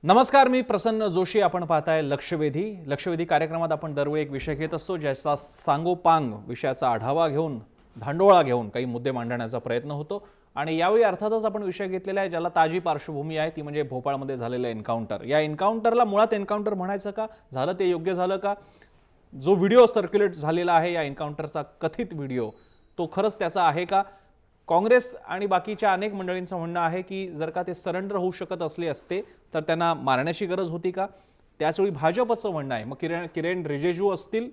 नमस्कार, मी प्रसन्न जोशी. आपण पाहताय लक्षवेधी कार्यक्रमात आपण दरवेळी एक विषय घेत असतो, ज्याचा सांगोपांग विषयाचा आढावा घेऊन धांडोळा घेऊन काही मुद्दे मांडण्याचा प्रयत्न होतो. आणि यावेळी अर्थातच आपण विषय घेतलेला आहे ज्याला ताजी पार्श्वभूमी आहे, ती म्हणजे भोपाळमध्ये झालेलं एन्काउंटर. या एन्काउंटरला मुळात एन्काउंटर म्हणायचं का, झालं ते योग्य झालं का? जो व्हिडिओ सर्क्युलेट झालेला आहे या एन्काउंटरचा कथित व्हिडिओ, तो खरंच त्याचा आहे का? काँग्रेस आणि बाकीच्या अनेक मंडळींचं म्हणणं आहे की जर का ते सरेंडर होऊ शकत असले असते तर त्यांना मारण्याची गरज होती का? त्याचवेळी भाजपचं म्हणणं आहे, मग किरेन रिजिजू असतील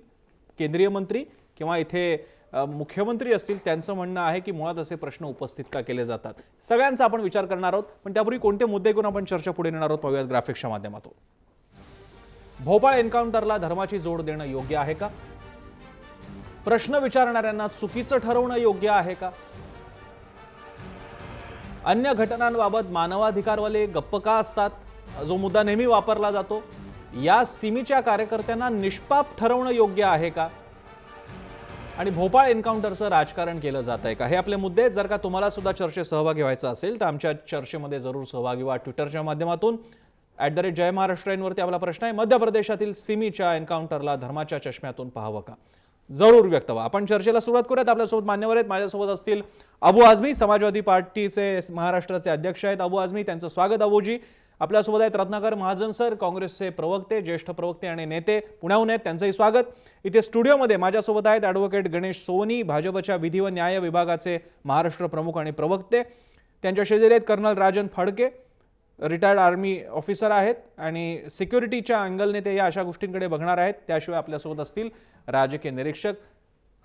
केंद्रीय मंत्री किंवा इथे मुख्यमंत्री असतील, त्यांचं म्हणणं आहे की मुळात असे प्रश्न उपस्थित का केले जातात. सगळ्यांचा आपण विचार करणार आहोत, पण त्यापूर्वी कोणते मुद्दे घेऊन आपण चर्चा पुढे नेणार आहोत पाहूयात ग्राफिक्सच्या माध्यमातून. भोपाळ एन्काउंटरला धर्माची जोड देणं योग्य आहे का? प्रश्न विचारणाऱ्यांना चुकीचं ठरवणं योग्य आहे का? अन्य घटनांबाबत मानवाधिकारवाले गप्प का असतात, जो मुद्दा नेहमी वापरला जातो. या सिमीच्या कार्यकर्त्यांना निष्पाप ठरवणं योग्य आहे का? आणि भोपाळ एन्काउंटरचं राजकारण केलं जात आहे का? हे आपले मुद्दे आहेत. जर का तुम्हाला सुद्धा चर्चेत सहभागी व्हायचं असेल तर आमच्या चर्चेमध्ये जरूर सहभागी व्हा. ट्विटरच्या माध्यमातून @जय महाराष्ट्रावरती आपला प्रश्न आहे, मध्य प्रदेशातील सिमीच्या एन्काउंटरला धर्माच्या चष्म्यातून पाहावं का? जरूर व्यक्त व्हा. आपण चर्चेला सुरुवात करूयात. आपल्यासोबत मान्यवर आहेत. माझ्यासोबत असतील अबू आझमी, समाजवादी पार्टीचे महाराष्ट्राचे अध्यक्ष आहेत अबू आझमी. त्यांचं स्वागत अबूजी. आपल्यासोबत आहेत रत्नाकर महाजन सर, काँग्रेसचे प्रवक्ते, ज्येष्ठ प्रवक्ते आणि नेते पुण्याहून आहेत, त्यांचंही स्वागत. इथे स्टुडिओमध्ये माझ्यासोबत आहेत ॲडव्होकेट गणेश सोवनी, भाजपच्या विधी व न्याय विभागाचे महाराष्ट्र प्रमुख आणि प्रवक्ते. त्यांच्या शेजारी आहेत colonel Rajan Phadke, retired army officer आहेत आणि सिक्युरिटीच्या अँगलने ते या अशा गोष्टींकडे बघणार आहेत. त्याशिवाय आपल्यासोबत असतील राजकीय निरीक्षक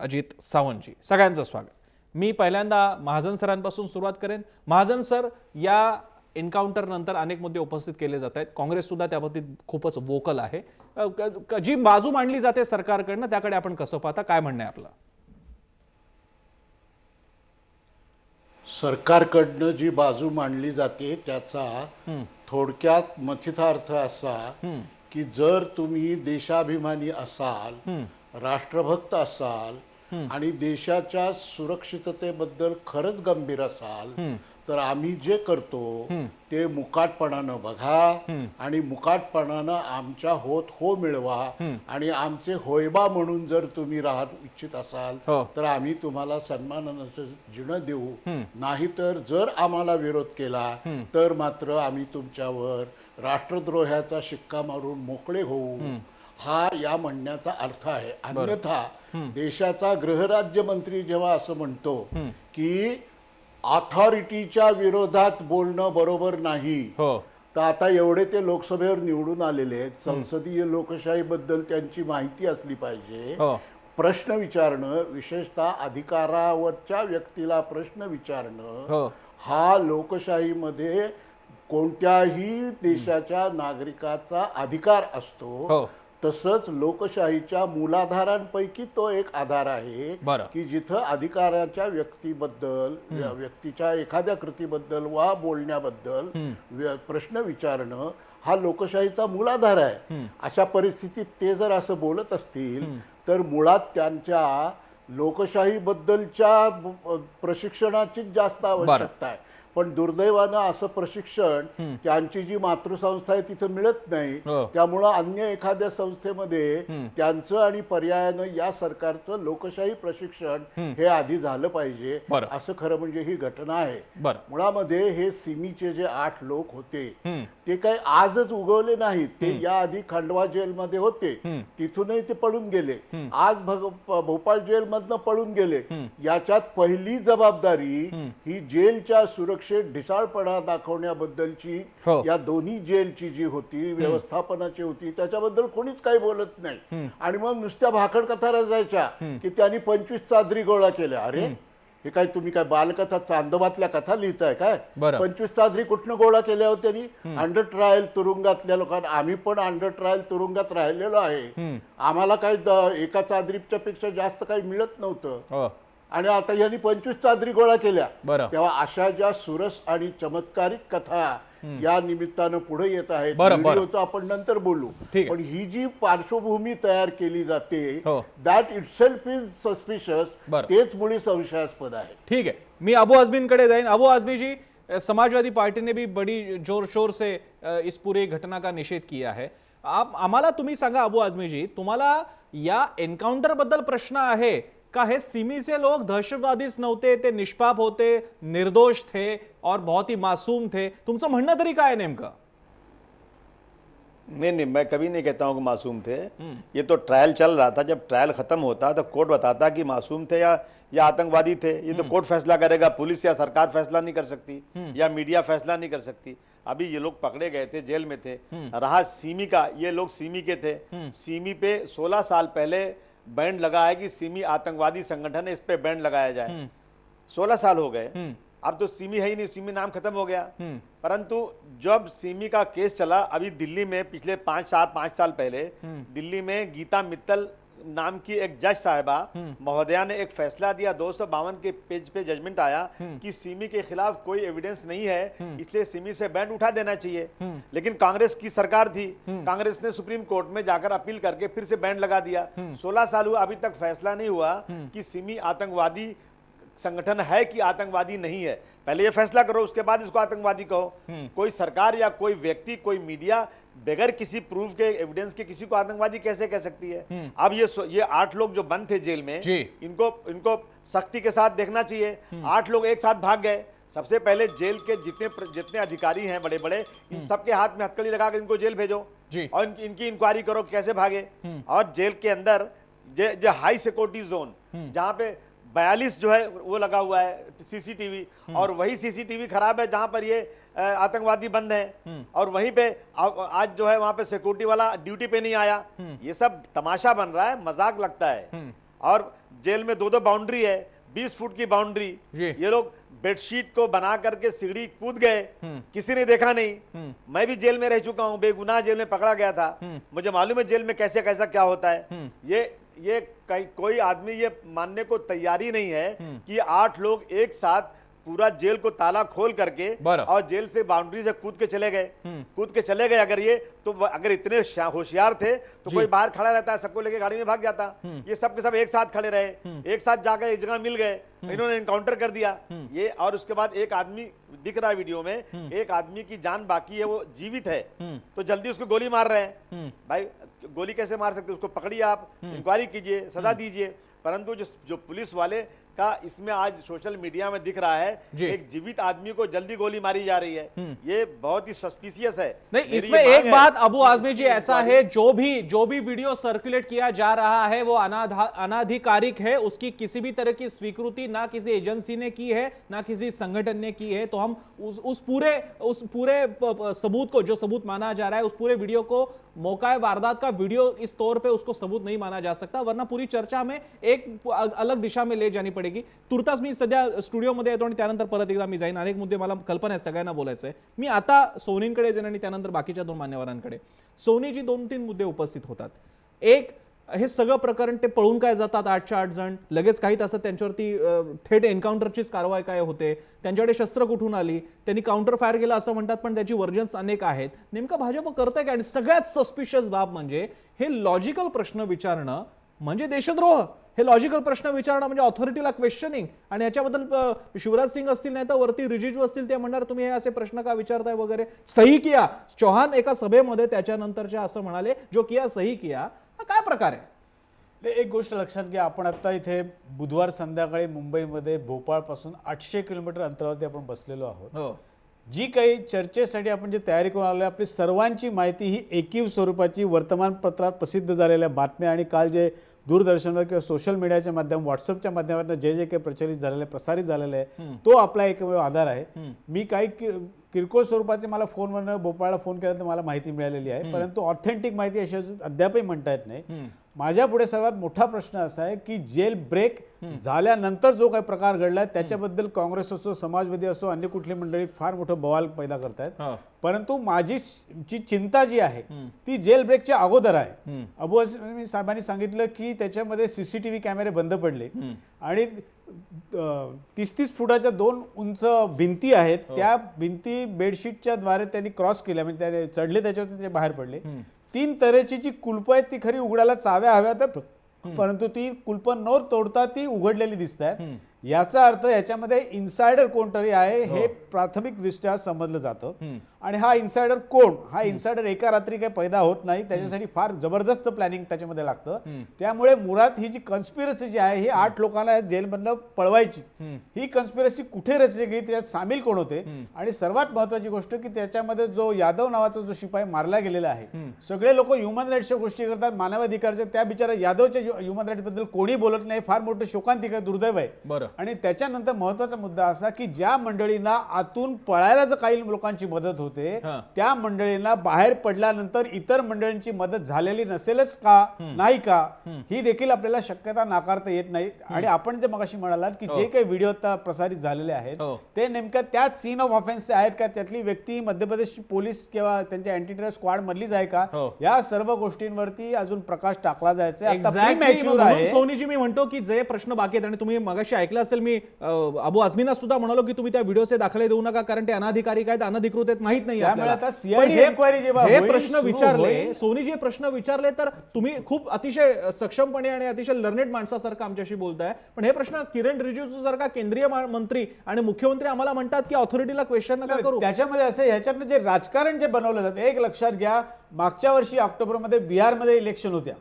अजित सावंतजी. सगळ्यांचं स्वागत. मी पहिल्यांदा महाजन सरांपासून सुरुवात करेन. महाजन सर, या एन्काउंटर नंतर अनेक मुद्दे उपस्थित केले जात आहेत. काँग्रेस सुद्धा त्याबाबतीत खूपच वोकल आहे. जी बाजू मांडली जाते सरकारकडनं, त्याकडे आपण कसं पाहता, काय म्हणणं आहे आपलं? सरकारकडनं जी बाजू मांडली जाते त्याचा थोडक्यात मथितार्थ असा की जर तुम्ही देशाभिमानी असाल, राष्ट्रभक्त असाल आणि देशाच्या सुरक्षिततेबद्दल खरंच गंभीर असाल तर आम्ही जे करतो ते मुकाटपणानं बघा आणि मुकाटपणानं आमच्या होत हो मिळवा आणि आमचे होयबा म्हणून जर तुम्ही राहू इच्छित असाल तर आम्ही तुम्हाला सन्मानानं जीणं देऊ. नाहीतर जर आम्हाला विरोध केला तर मात्र आम्ही तुमच्यावर राष्ट्रद्रोहाचा शिक्का मारून मोकळे होऊ, हा या म्हणण्याचा अर्थ आहे. अन्यथा देशाचा गृहराज्यमंत्री जेव्हा असं म्हणतो की ऑथॉरिटीच्या विरोधात बोलणं बरोबर नाही, तर आता एवढे ते लोकसभेवर निवडून आलेले आहेत, संसदीय लोकशाहीबद्दल त्यांची माहिती असली पाहिजे. प्रश्न विचारणं, विशेषतः अधिकारावरच्या व्यक्तीला प्रश्न विचारणं, हा लोकशाहीमध्ये कोणत्याही देशाच्या नागरिकाचा अधिकार असतो. तसंच लोकशाहीच्या मूलाधारांपैकी तो एक आधार आहे की जिथं अधिकाराच्या व्यक्तीबद्दल, व्यक्तीच्या एखाद्या कृतीबद्दल वा बोलण्याबद्दल प्रश्न विचारणं हा लोकशाहीचा मूलाधार आहे. अशा परिस्थितीत ते जर असं बोलत असतील तर मुळात त्यांच्या लोकशाहीबद्दलच्या प्रशिक्षणाचीच जास्त आवश्यकता आहे. पण दुर्दैवानं असं प्रशिक्षण त्यांची जी मातृसंस्था आहे तिथं मिळत नाही. त्यामुळं अन्य एखाद्या संस्थेमध्ये त्यांचं आणि पर्यायानं या सरकारचं लोकशाही प्रशिक्षण हे आधी झालं पाहिजे. असं खरं म्हणजे ही घटना आहे. मुळामध्ये हे सिमीचे जे 8 लोक होते ते काही आजच उगवले नाहीत. ते याआधी खंडवा जेलमध्ये होते, तिथूनही ते पळून गेले, आज भोपाळ जेलमधनं पळून गेले. याच्यात पहिली जबाबदारी ही जेलच्या सुरक्षेत ढिसाळपणा दाखवण्याबद्दलची या दोन्ही जेलची जी होती, व्यवस्थापनाची होती, त्याच्याबद्दल कोणीच काही बोलत नाही. आणि मग नुसत्या भाकड कथा रचायच्या की त्यांनी 25 चादरी गोळा केल्या. अरे हे काय, तुम्ही काय बालकथा चांदोबातल्या कथा लिहिताय काय? 25 चादरी कुठनं गोळा केल्या होत्या? त्यांनी अंडर ट्रायल तुरुंगातल्या लोकांना, आम्ही पण अंडर ट्रायल तुरुंगात राहिलेलो आहे, आम्हाला काही एका चादरीच्या पेक्षा जास्त काही मिळत नव्हतं. आणि आता यांनी 25 चादरी गोळा केल्या. तेव्हा अशा ज्या सुरस आणि चमत्कारिक कथा या निमित्तानं पुढे येत आहेत, व्हिडिओचं आपण नंतर बोलू. पण ही जी पार्श्वभूमी तयार केली जाते दॅट इटसेल्फ इज सस्पिशियस, तेच मुळी संशयास्पद आहे. ठीक आहे, मी अबू आझमींकडे जाईन. अबू आझमीजी, समाजवादी पार्टी ने भी बड़ी जोर शोर से इस पूरी घटना का निषेध किया है. आम्हाला तुम्ही सांगा अबू आझमी जी, तुम्हाला या एन्काउंटर बद्दल प्रश्न आहे का? हे सिमीचे लोक दहशतवादीच नव्हते, ते निष्पाप होते, निर्दोष थे और बहुत ही मासूम थे. तुमचं म्हणणं तरी काय नेमकं? नहीं, मैं कभी नहीं कहता हूं कि मासूम थे. ये तो ट्रायल चल रहा था. जब ट्रायल खत्म होता तो कोर्ट बताता कि मासूम थे या आतंकवादी थे. ये तो कोर्ट फैसला करेगा. पुलिस या सरकार फैसला नहीं कर सकती या मीडिया फैसला नहीं कर सकती. अभी ये लोग पकड़े गए थे, जेल में थे. रहा सिमी का, ये लोग सिमी के थे. सिमी पे 16 साल पहले बैन लगा है कि सिमी आतंकवादी संगठन है, इस पे बैन लगाया जाए. 16 साल हो गए. अब तो सिमी है ही नहीं, सिमी नाम खत्म हो गया. परंतु जब सिमी का केस चला, अभी दिल्ली में पिछले 5 साल पहले दिल्ली में गीता मित्तल नाम की एक जज साहिबा महोदया ने एक फैसला दिया. 252 के पेज पे जजमेंट आया कि सिमी के खिलाफ कोई एविडेंस नहीं है, इसलिए सिमी से बैन उठा देना चाहिए. लेकिन कांग्रेस की सरकार थी, कांग्रेस ने सुप्रीम कोर्ट में जाकर अपील करके फिर से बैन लगा दिया. 16 साल हुआ, अभी तक फैसला नहीं हुआ कि सिमी आतंकवादी संगठन है कि आतंकवादी नहीं है. पहले ये फैसला करो, उसके बाद इसको आतंकवादी कहो. कोई सरकार या कोई व्यक्ति, कोई मीडिया बगैर किसी प्रूफ के, एविडेंस के किसी को आतंकवादी कैसे कह सकती है? अब ये 8 लोग जो बंद थे जेल में, इनको सख्ती के साथ देखना चाहिए. 8 लोग एक साथ भाग गए. सबसे पहले जेल के जितने अधिकारी हैं बड़े बड़े, इन सबके हाथ में हथकड़ी लगाकर इनको जेल भेजो और इनकी इंक्वायरी करो कैसे भागे. और जेल के अंदर जो हाई सिक्योरिटी जोन, जहां पे 42 जो है वो लगा हुआ है सीसीटीवी, और वही सीसीटीवी खराब है जहां पर ये आतंकवादी बंद है. और वहीं पे आज जो है वहां पे सिक्योरिटी वाला ड्यूटी पे नहीं आया. ये सब तमाशा बन रहा है, मजाक लगता है. और जेल में 2 बाउंड्री है, 20 फुट की बाउंड्री. ये लोग बेडशीट को बना करके सीढ़ी कूद गए, किसी ने देखा नहीं. मैं भी जेल में रह चुका हूं, बेगुनाह जेल में पकड़ा गया था. मुझे मालूम है जेल में कैसे कैसा क्या होता है. ये कोई आदमी ये मानने को तैयारी नहीं है कि 8 लोग एक साथ पूरा जेल को ताला खोल करके और जेल से बाउंड्री से कूद के चले गए. अगर ये तो अगर इतने होशियार थे तो कोई बाहर खड़ा रहता है, सबको लेके गाड़ी में भाग जाता. ये सब के सब एक साथ खड़े रहे, एक साथ जाकर एक जगह मिल गए, इन्होंने एनकाउंटर कर दिया ये. और उसके बाद एक आदमी दिख रहा है वीडियो में, एक आदमी की जान बाकी है, वो जीवित है, तो जल्दी उसको गोली मार रहे हैं. भाई गोली कैसे मार सकते? उसको पकड़िए, आप इंक्वायरी कीजिए, सजा दीजिए. परंतु जो पुलिस वाले का इसमें आज सोशल मीडिया में दिख रहा है, एक जीवित आदमी को जल्दी गोली मारी जा रही है, ये बहुत ही सस्पिशियस है. नहीं, इसमें एक बात अबू आझमी जी ऐसा है, जो भी वीडियो सर्कुलेट किया जा रहा है वो अनाधिकारिक है. उसकी किसी भी तरह की स्वीकृति ना किसी एजेंसी ने की है, ना किसी संगठन ने की है. तो हम उस पूरे सबूत को, जो सबूत माना जा रहा है, उस पूरे वीडियो को मौका वारदात का वीडियो इस तौर पे उसको सबूत नहीं माना जा सकता, वरना पूरी चर्चा में एक अलग दिशा में ले जानी पडेगी. तुर्तास मी सध्या स्टुडिओमध्ये येतो आणि त्यानंतर परत एकदा मी जाईन. अनेक मुद्दे मला कल्पना आहे, सगळ्यांना बोलायचं आहे. मी आता सोनींकडे जाईन आणि त्यानंतर बाकीच्या 2 मान्यवरांकडे. सोनीजी 2-3 मुद्दे उपस्थित होतात. एक, हे सगळं प्रकरण ते पळून काय जातात 8च्या 8 जण, लगेच काही तासात त्यांच्यावरती थेट एन्काउंटरचीच कारवाई काय होते, त्यांच्याकडे शस्त्र कुठून आली, त्यांनी काउंटर फायर केलं असं म्हणतात, पण त्याची वर्जन्स अनेक आहेत. नेमकं भाजप करतंय काय? आणि सगळ्यात सस्पिशियस बाब म्हणजे हे लॉजिकल प्रश्न विचारणं म्हणजे देशद्रोह. हे लॉजिकल प्रश्न विचारणं म्हणजे ऑथॉरिटीला क्वेश्चनिंग. आणि याच्याबद्दल शिवराज सिंग असतील, नाही तर वरती रिजिजू असतील, ते म्हणणार तुम्ही हे असे प्रश्न का विचारताय वगैरे. सही किया, चौहान एका सभेमध्ये त्याच्यानंतरच्या असं म्हणाले, जो किया सही किया. हा काय प्रकार आहे? एक गोष्ट लक्षात घ्या, आपण आता इथे बुधवार संध्याकाळी मुंबईमध्ये भोपाळपासून 800 किलोमीटर अंतरावरती आपण बसलेलो आहोत. जी काही चर्चेसाठी आपण जी तयारी करून आलो, आपली सर्वांची माहिती ही एकीव स्वरूपाची वर्तमानपत्रात प्रसिद्ध झालेल्या बातम्या आणि काल जे दूरदर्शनवर किंवा सोशल मीडियाच्या माध्यम, व्हॉट्सअपच्या माध्यमातून जे काही प्रचलित झालेले, प्रसारित झालेले आहे, तो आपला एकमेव आधार आहे. मी काही किरकोळ स्वरूपाचे मला फोनवरनं भोपाळला फोन केला तर मला माहिती मिळालेली आहे, परंतु ऑथेंटिक माहिती अशी अद्यापही म्हणता येत नाही. माझ्या पुढे सर्वात मोठा प्रश्न असा आहे की जेल ब्रेक झाल्यानंतर जो काही प्रकार घडलाय त्याच्याबद्दल काँग्रेस असो, समाजवादी असो, अन्य कुठली मंडळी फार मोठं बवाल पैदा करतायत. परंतु माझी चिंता जी आहे ती जेल ब्रेकच्या अगोदर आहे. अबू आझमी साहेबांनी सांगितलं की त्याच्यामध्ये सीसीटीव्ही कॅमेरे बंद पडले आणि 30-30 फुटाच्या 2 उंच भिंती आहेत. त्या भिंती बेडशीटच्या द्वारे त्यांनी क्रॉस केल्या, म्हणजे त्याने चढले, त्याच्यावरती ते बाहेर पडले. 3 तऱ्हेची जी कुलप आहेत ती खरी उघडायला चाव्या हव्यात, परंतु ती कुलप न तोडता ती उघडलेली दिसत आहेत. याचा अर्थ याच्यामध्ये इन्सायडर कोणतरी आहे हे प्राथमिकदृष्ट्या समजलं जातं. आणि हा इन्सायडर कोण, हा इन्सायडर एका रात्री काही पैदा होत नाही, त्याच्यासाठी फार जबरदस्त प्लॅनिंग त्याच्यामध्ये लागतं. त्यामुळे मुळात ही जी कन्स्पिरसी जी आहे ही 8 लोकांना जेलमधनं पळवायची, ही कन्स्पिरसी कुठे रचली गेली, त्याच्यात सामील कोण होते, आणि सर्वात महत्वाची गोष्ट की त्याच्यामध्ये जो यादव नावाचा जो शिपाई मारला गेलेला आहे, सगळे लोक ह्युमन राईट्सच्या गोष्टी करतात, मानवाधिकारच्या, त्या बिचारा यादवच्या ह्युमन राईट्स बद्दल कोणी बोलत नाही, फार मोठं शोकांतिक दुर्दैव आहे. बरं. आणि त्याच्यानंतर महत्वाचा मुद्दा असा की ज्या मंडळींना आतून पळायला जर काही लोकांची मदत होते, त्या मंडळींना बाहेर पडल्यानंतर इतर मंडळींची मदत झालेली नसेलच का, नाही का, ही देखील आपल्याला शक्यता नाकारता येत नाही. आणि आपण जे मगाशी म्हणालात की जे काही व्हिडिओ आता प्रसारित झालेले आहेत ते नेमक्या त्या सीन ऑफ ऑफेन्स आहेत का, त्यातली व्यक्ती मध्य प्रदेश पोलीस किंवा त्यांच्या अँटी टेरर स्क्वॉड मधलीच आहे का, या सर्व गोष्टींवरती अजून प्रकाश टाकला जायचा आहे. म्हणून सोनीजी मी म्हणतो की जे प्रश्न बाकी आहेत, आणि तुम्ही मगाशी ऐकलं असेल, मी अबू आझमीना सुद्धा म्हणालो की तुम्ही त्या व्हिडिओचे दाखले देऊ नका, कारण ते अनाधिकारिक आहेत, अनधिकृत आहेत, माहित नाही आपल्याला. हे प्रश्न विचारले सोनीजी, प्रश्न विचारले तर तुम्ही खूप अतिशय सक्षमपणे आणि अतिशय लर्नेड माणसासारखं आमच्याशी बोलताय. पण हे प्रश्न किरण रिजिजू सारखा केंद्रीय मंत्री आणि मुख्यमंत्री आम्हाला म्हणतात की ऑथॉरिटीला क्वेश्चन नका करू. त्याच्यामध्ये असं ह्याच्यातनं जे राजकारण जे बनवलं जातं, एक लक्षात घ्या, मागच्या वर्षी ऑक्टोबरमध्ये बिहारमध्ये इलेक्शन होत्या,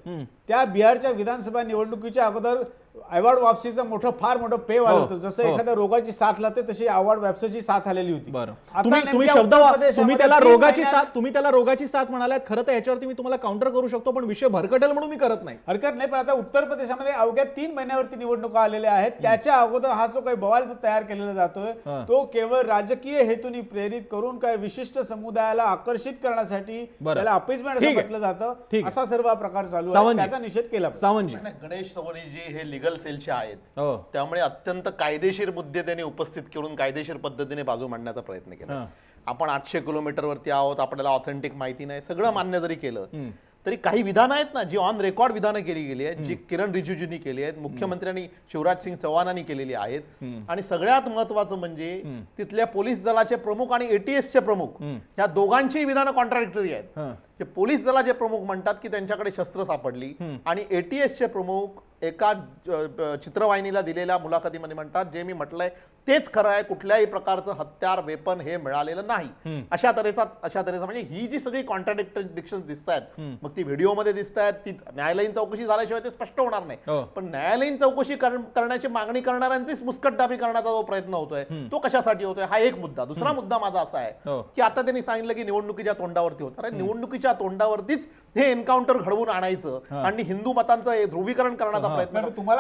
त्या बिहारच्या विधानसभा निवडणुकीच्या अगोदर अवॉर्ड वापसीचं फार मोठं पे आलं होतं. जसं एखाद्या रोगाची साथ लागते तशी अवॉर्ड वापसीची साथ आलेली होती. तुम्ही त्याला रोगाची साथ म्हणालात, खरं तर याच्यावरती मी तुम्हाला काउंटर करू शकतो, पण विषय भरकटेल म्हणून मी करत नाही. हरकत नाही. पण आता उत्तर प्रदेशामध्ये अवघ्या 3 महिन्यावरती निवडणुका आलेल्या आहेत. त्याच्या अगोदर हा जो काही बवाल जो तयार केलेला जातोय तो केवळ राजकीय हेतूने प्रेरित करून काही विशिष्ट समुदायाला आकर्षित करण्यासाठी त्याला अपीजमेंट असं म्हटलं जातं, असा सर्व प्रकार चालू आहे. त्याचा निषेध केला. सावंतजी, गणेश सोनीजी हे लीगल सेलचे आहेत, त्यामुळे अत्यंत कायदेशीर मुद्दे त्यांनी उपस्थित करून कायदेशीर पद्धतीने बाजू मांडण्याचा प्रयत्न केला. आपण 800 किलोमीटरवरती आहोत, आपल्याला ऑथेंटिक माहिती नाही, सगळं मान्य जरी केलं तरी काही विधानं आहेत ना जी ऑन रेकॉर्ड विधानं केली गेली आहेत, जी किरण रिजिजूंनी केली आहेत, मुख्यमंत्र्यांनी शिवराज सिंग चौहानांनी केलेली आहेत. आणि सगळ्यात महत्वाचं म्हणजे तिथल्या पोलीस दलाचे प्रमुख आणि एटीएसचे प्रमुख या दोघांची विधानं कॉन्ट्राडिक्टरी आहेत. पोलीस दलाचे प्रमुख म्हणतात की त्यांच्याकडे शस्त्र सापडली, आणि एटीएसचे प्रमुख एका चित्रवाहिनीला दिलेल्या मुलाखतीमध्ये म्हणतात जे मी म्हटलंय तेच खरं आहे, कुठल्याही प्रकारचं हत्यार वेपन हे मिळालेलं नाही. अशा तऱ्हेचा म्हणजे ही जी सगळी कॉन्ट्राडिक्शन दिसत आहेत, मग ती व्हिडिओमध्ये दिसत आहेत, ती न्यायालयीन चौकशी झाल्याशिवाय ते स्पष्ट होणार नाही. पण न्यायालयीन चौकशी करण्याची मागणी करणाऱ्यांचीच मुस्कटदाबी करण्याचा जो प्रयत्न होतोय तो कशासाठी होतोय, हा एक मुद्दा. दुसरा मुद्दा माझा असा आहे की आता त्यांनी सांगितलं की निवडणुकीच्या तोंडावरती होत, अरे निवडणुकीच्या तोंडावरतीच हे एन्काउंटर घडवून आणायचं आणि हिंदू मतांचं ध्रुवीकरण करण्याचा प्रयत्न,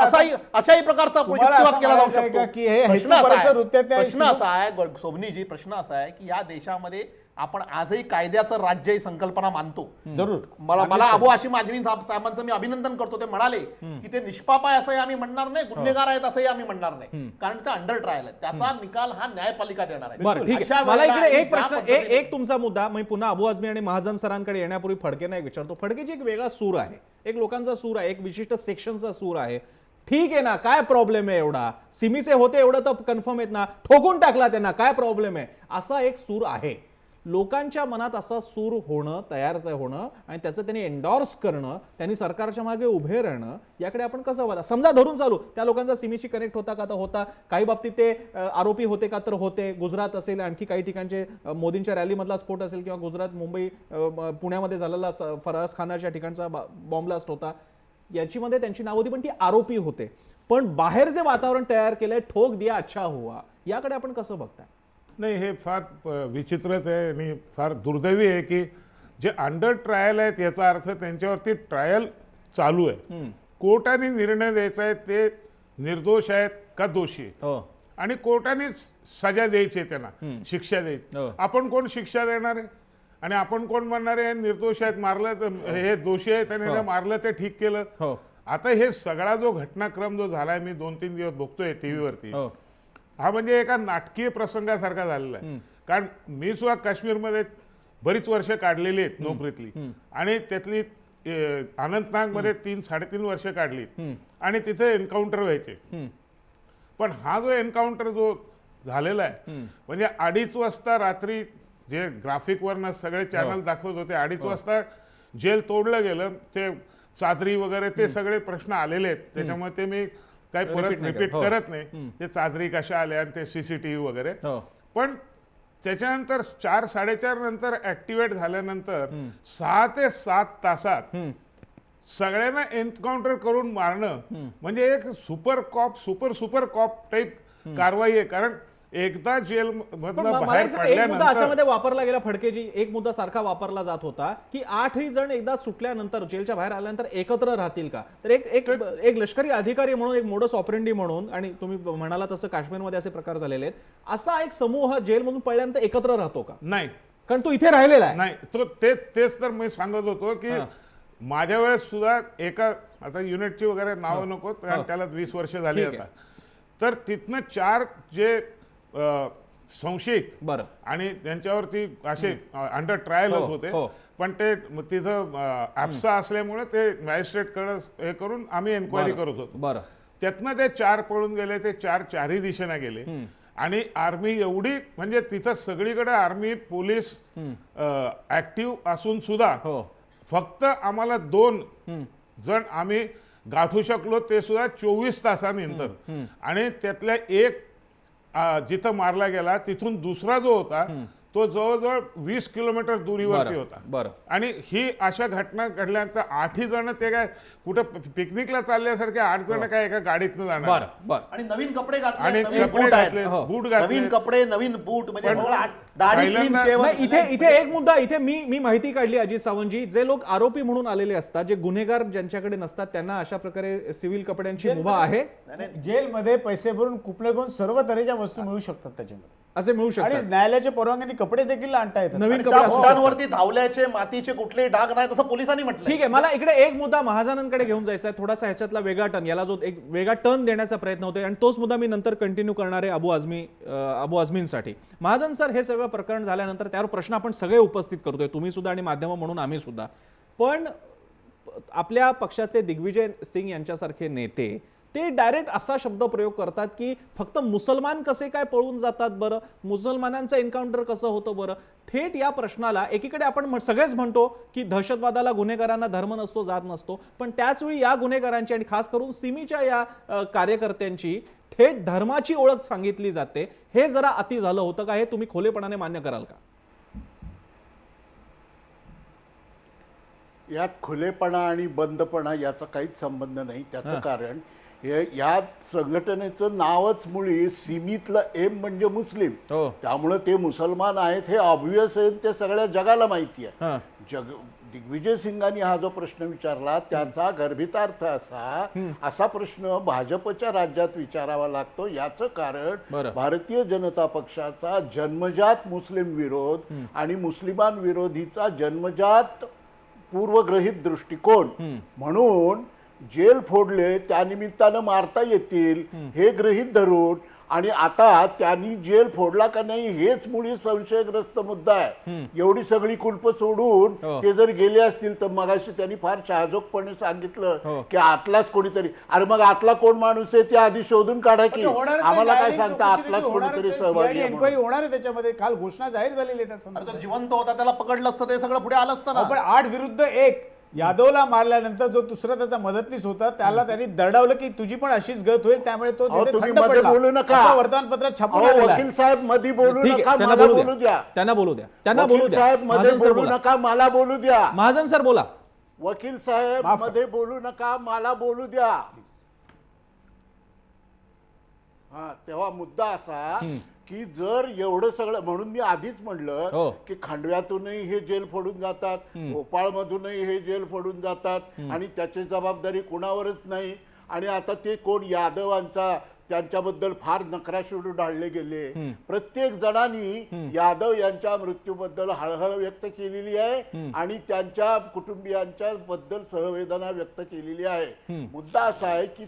अशाही प्रकारचा युक्तिवाद केला जाऊ शकतो. प्रश्न असा आहे सोबनीजी, प्रश्न असा आहे की या देशामध्ये आपण आजही कायद्याचं राज्य ही संकल्पना मानतो. जरूर. मला अबू हाशिम आझमी साहेबांचं मी अभिनंदन करतो. ते म्हणाले की ते निष्पाप आहे असंही आम्ही म्हणणार नाही, गुन्हेगार आहेत असंही आम्ही म्हणणार नाही, कारण ते अंडर ट्रायल आहे, त्याचा निकाल हा न्यायपालिका देणार आहे. बरं, ठीक आहे. मला इकडे एक प्रश्न, एक तुमचा मुद्दा मी पुन्हा अबू आझमी आणि महाजन सरांकडे येण्यापूर्वी फडकेंना एक विचारतो. फडकेची एक वेगळा सूर आहे, एक लोकांचा सूर आहे, एक विशिष्ट सेक्शनचा सूर आहे. ठीक आहे ना, काय प्रॉब्लेम आहे एवढा, सिमीचे होते एवढं तर कन्फर्म आहेत ना, ठोकून टाकला त्यांना, काय प्रॉब्लेम आहे, असा एक सूर आहे. लोकांच्या मनात असा सूर होणं, तयार होणं आणि त्याचं त्यांनी एन्डॉर्स करणं, त्यांनी सरकारच्या मागे उभे राहणं, याकडे आपण कसं वादा समजा धरून चालू. त्या लोकांचा सिमीशी कनेक्ट होता का तर होता, काही बाबतीत ते आरोपी होते का तर होते. गुजरात असेल, आणखी काही ठिकाणचे मोदींच्या रॅलीमधला स्फोट असेल, किंवा गुजरात मुंबई पुण्यामध्ये झालेला फराज खानाच्या ठिकाणचा बॉम्ब ब्लास्ट होता, याचीमध्ये त्यांची नाव होती, पण ती आरोपी होते. पण बाहेर जे वातावरण तयार केलंय, ठोक दिया अच्छा हुआ, याकडे आपण कसं बघताय? नाही, हे फार विचित्रच आहे आणि फार दुर्दैवी आहे की जे अंडर ट्रायल आहेत याचा अर्थ त्यांच्यावरती ट्रायल चालू आहे. कोर्टाने निर्णय द्यायचा आहे ते निर्दोष आहेत का दोषी आहेत, आणि कोर्टाने सजा द्यायची आहे, त्यांना शिक्षा द्यायची. आपण कोण शिक्षा देणार आहे आणि आपण कोण म्हणणार आहे निर्दोष आहेत, मारलं तर हे दोषी आहेत आणि मारलं ते ठीक केलं. आता हे सगळा जो घटनाक्रम जो झालाय, मी 2-3 दिवस बघतोय टीव्हीवरती, हा म्हणजे एका नाटकीय प्रसंगासारखा झालेला आहे. कारण मी सुद्धा काश्मीरमध्ये बरीच वर्ष काढलेली आहेत नोकरीतली, आणि त्यातली अनंतनागमध्ये 3-3.5 वर्ष काढली, आणि तिथे एन्काउंटर व्हायचे. पण हा जो एन्काउंटर जो झालेला आहे, म्हणजे 2:30 वाजता रात्री, जे ग्राफिकवरनं सगळे चॅनल दाखवत होते, 2:30 वाजता जेल तोडलं गेलं, ते चादरी वगैरे ते सगळे प्रश्न आलेले आहेत. त्याच्यामुळे ते मी काही परत Repeat नाही रिपीट करत. हो. करत नाही ते चादरी कशा आल्या आणि ते सीसीटीव्ही वगैरे हो. पण त्याच्यानंतर 4-4:30 नंतर ऍक्टिव्हेट झाल्यानंतर 6 ते 7 तासात सगळ्यांना एन्काउंटर करून मारणं म्हणजे एक सुपर कॉप टाईप कारवाई आहे. कारण एकदा जेल पण मधनं मला बाहेर एक मुद्दा पडल्यानंतर अशामध्ये वापरला गेला, फडकेजी एक मुद्दा सारखा वापरला जात होता की 8ही जण एकदा सुटल्यानंतर जेलच्या बाहेर आल्यानंतर एकत्र राहतील का. तर एक लष्करी अधिकारी म्हणून, एक मोडस ऑपरेंडी म्हणून, आणि तुम्ही म्हणाला तसं काश्मीरमध्ये असे प्रकार झालेले आहेत, असा एक समूह जेलमधून पडल्यानंतर एकत्र राहतो का? नाही कारण तो इथे राहिलेला आहे. नाही तो तेच तर मी सांगत होतो की माझ्या वेळेस सुद्धा एका आता युनिटची वगैरे नावं नको कारण त्याला 20 वर्ष झाली ठीक आता. तर तिथनं 4 जे संशयित बरं. आणि त्यांच्यावरती असे अंडर ट्रायलच हो, होते हो. पण ते तिथं ॲप्सा असल्यामुळे ते मॅजिस्ट्रेट कडे हे करून आम्ही एन्क्वायरी करत होतो. बरं. त्यातनं ते 4 पळून गेले. ते 4 चारही दिशेने गेले आणि आर्मी एवढी म्हणजे तिथं सगळीकडे आर्मी पोलीस ऍक्टिव्ह असून सुद्धा हो. फक्त आम्हाला 2 जण आम्ही गाठू शकलो ते सुद्धा 24 तासानंतर. आणि त्यातल्या एक जिथं मारला गेला तिथून दुसरा जो होता तो जवळजवळ 20 किलोमीटर दुरीवरती होता. बरं. आणि ही अशा घटना घडल्यानंतर 8ही जण ते काय कुठं पिकनिकला चालल्यासारखे 8 जण काय एका गाडीतनं जाणार. बरं. बरं. आणि नवीन कपडे घातले, आणि नवीन कपडे बूट आहेत. घातले, हो. बूट नवीन घातले. कपडे, नवीन बूट, म्हणजे पण सगळं दाढी clean पहिल्यांदा- shave. नाही, इथे एक मुद्दा, इथे मी माहिती काढली अजित सावंतजी, जे लोक आरोपी म्हणून आलेले असतात, जे गुन्हेगार ज्यांच्याकडे नसतात, त्यांना अशा प्रकारे सिव्हिल कपड्यांची मुभा आहे जेलमध्ये पैसे भरून कुपले घेऊन सर्व तऱ्हेच्या वस्तू मिळू शकतात त्याच्यामध्ये, असे मिळू आणि शकतात. न्यायालयाच्या परवानगीने कपडे देखील आणता येतात. नवीन आणि कपडे त्या असू बुटांवरती धावल्याचे मातीचे कुठलेही डाग नाही असं पोलिसांनी म्हटलं. ठीक आहे. मला इकडे एक मुद्दा महाजनांकडे घेऊन जायचा आहे, थोडासा ह्याच्यातला वेगळा टर्न, याला जो एक वेगळा टर्न देण्याचा प्रयत्न होतोय, आणि तोच मुद्दा मी नंतर कंटिन्यू करणार आहे अबू आझमींसाठी. महाजन सर, हे सगळं प्रकरण झाल्यानंतर त्यावर प्रश्न आपण सगळे उपस्थित करतोय, तुम्ही सुद्धा आणि माध्यम म्हणून आम्ही सुद्धा. पण आपल्या पक्षाचे दिग्विजय सिंग यांच्यासारखे नेते ते डायरेक्ट असा शब्द प्रयोग करतात की फक्त मुसलमान कसे काय पळून जातात बरं, मुसलमानांचं एन्काउंटर कसं होतं बरं. थेट या प्रश्नाला एकीकडे आपण सगळेच म्हणतो की दहशतवादाला, गुन्हेगारांना धर्म नसतो, जात नसतो, पण त्याचवेळी या गुन्हेगारांची आणि खास करून सिमीच्या या कार्यकर्त्यांची थेट धर्माची ओळख सांगितली जाते. हे जरा अति झालं होतं का? हे तुम्ही खुलेपणाने मान्य कराल का? यात खुलेपणा आणि बंदपणा याचा काहीच संबंध नाही. त्याचं कारण या संघटनेचं नावच मुळी सीमितलं एम म्हणजे मुस्लिम, हो. त्यामुळे ते मुसलमान आहेत हे ऑब्व्हियस आहे, ते सगळ्या जगाला माहिती आहे. दिग्विजय सिंगांनी हा जो प्रश्न विचारला त्याचा गर्भितार्थ असा प्रश्न भाजपच्या राज्यात विचारावा लागतो. याचं कारण भारतीय जनता पक्षाचा जन्मजात मुस्लिम विरोध आणि मुस्लिमांविरोधीचा जन्मजात पूर्वग्रहित दृष्टिकोन. म्हणून जेल फोडले त्यानिमित्तानं मारता येतील हे गृहीत धरून, आणि आता त्यांनी जेल फोडला का नाही हेच मुळी संशयग्रस्त मुद्दा आहे. एवढी सगळी कुलप सोडून ते जर गेले असतील तर मगाशी त्यांनी फार शहाजोगपणे सांगितलं की आतलाच कोणीतरी, अरे मग आतला कोण माणूस आहे ते आधी शोधून काढा की, आम्हाला काय सांगता आतलाच कोणीतरी सहभागी आहे एन्क्वायरी होणार आहे त्याच्यामध्ये. काल घोषणा जाहीर झालेली आहे त्या अरे संदर्भात. तो जिवंत होता, त्याला पकडलं असतं ते सगळं पुढे आलं असतं ना. पण 8 विरुद्ध 1 यादवला मारल्यानंतर जो दुसरा त्याचा मदतनीस होता त्याला त्यांनी दर्डवलं की तुझी पण अशीच गत होईल, त्यामुळे तो तिथे तुम्ही थंड मध्ये पडला. बोलू नका. असं वर्तमानपत्रात छापून आलेलं आहे. वकील साहेब मध्ये बोलू ठीक आहे, नका, त्यांना मला बोलू बोलू द्या, द्या. त्यांना बोलू द्या, त्यांना बोलू वकील द्या. साहेब मध्ये महाजन सर बोलू बोला. नका, मला बोलू द्या. महाजन सर बोला. वकील साहेब मध्ये बोलू नका, मला बोलू द्या. तेव्हा मुद्दा असा की जर एवढं सगळं, म्हणून मी आधीच म्हणलं की खांडव्यातूनही हे जेल फोडून जातात, भोपाळ मधूनही हे जेल फोडून जातात, आणि त्याची जबाबदारी कुणावरच नाही. आणि आता ते कोण यादवांचा त्यांच्याबद्दल फार नखराशिडू ढाळले गेले. प्रत्येक जणांनी यादव यांच्या मृत्यूबद्दल हळहळ व्यक्त केलेली आहे आणि त्यांच्या कुटुंबियांच्या बद्दल सहवेदना व्यक्त केलेली आहे. मुद्दा असा आहे की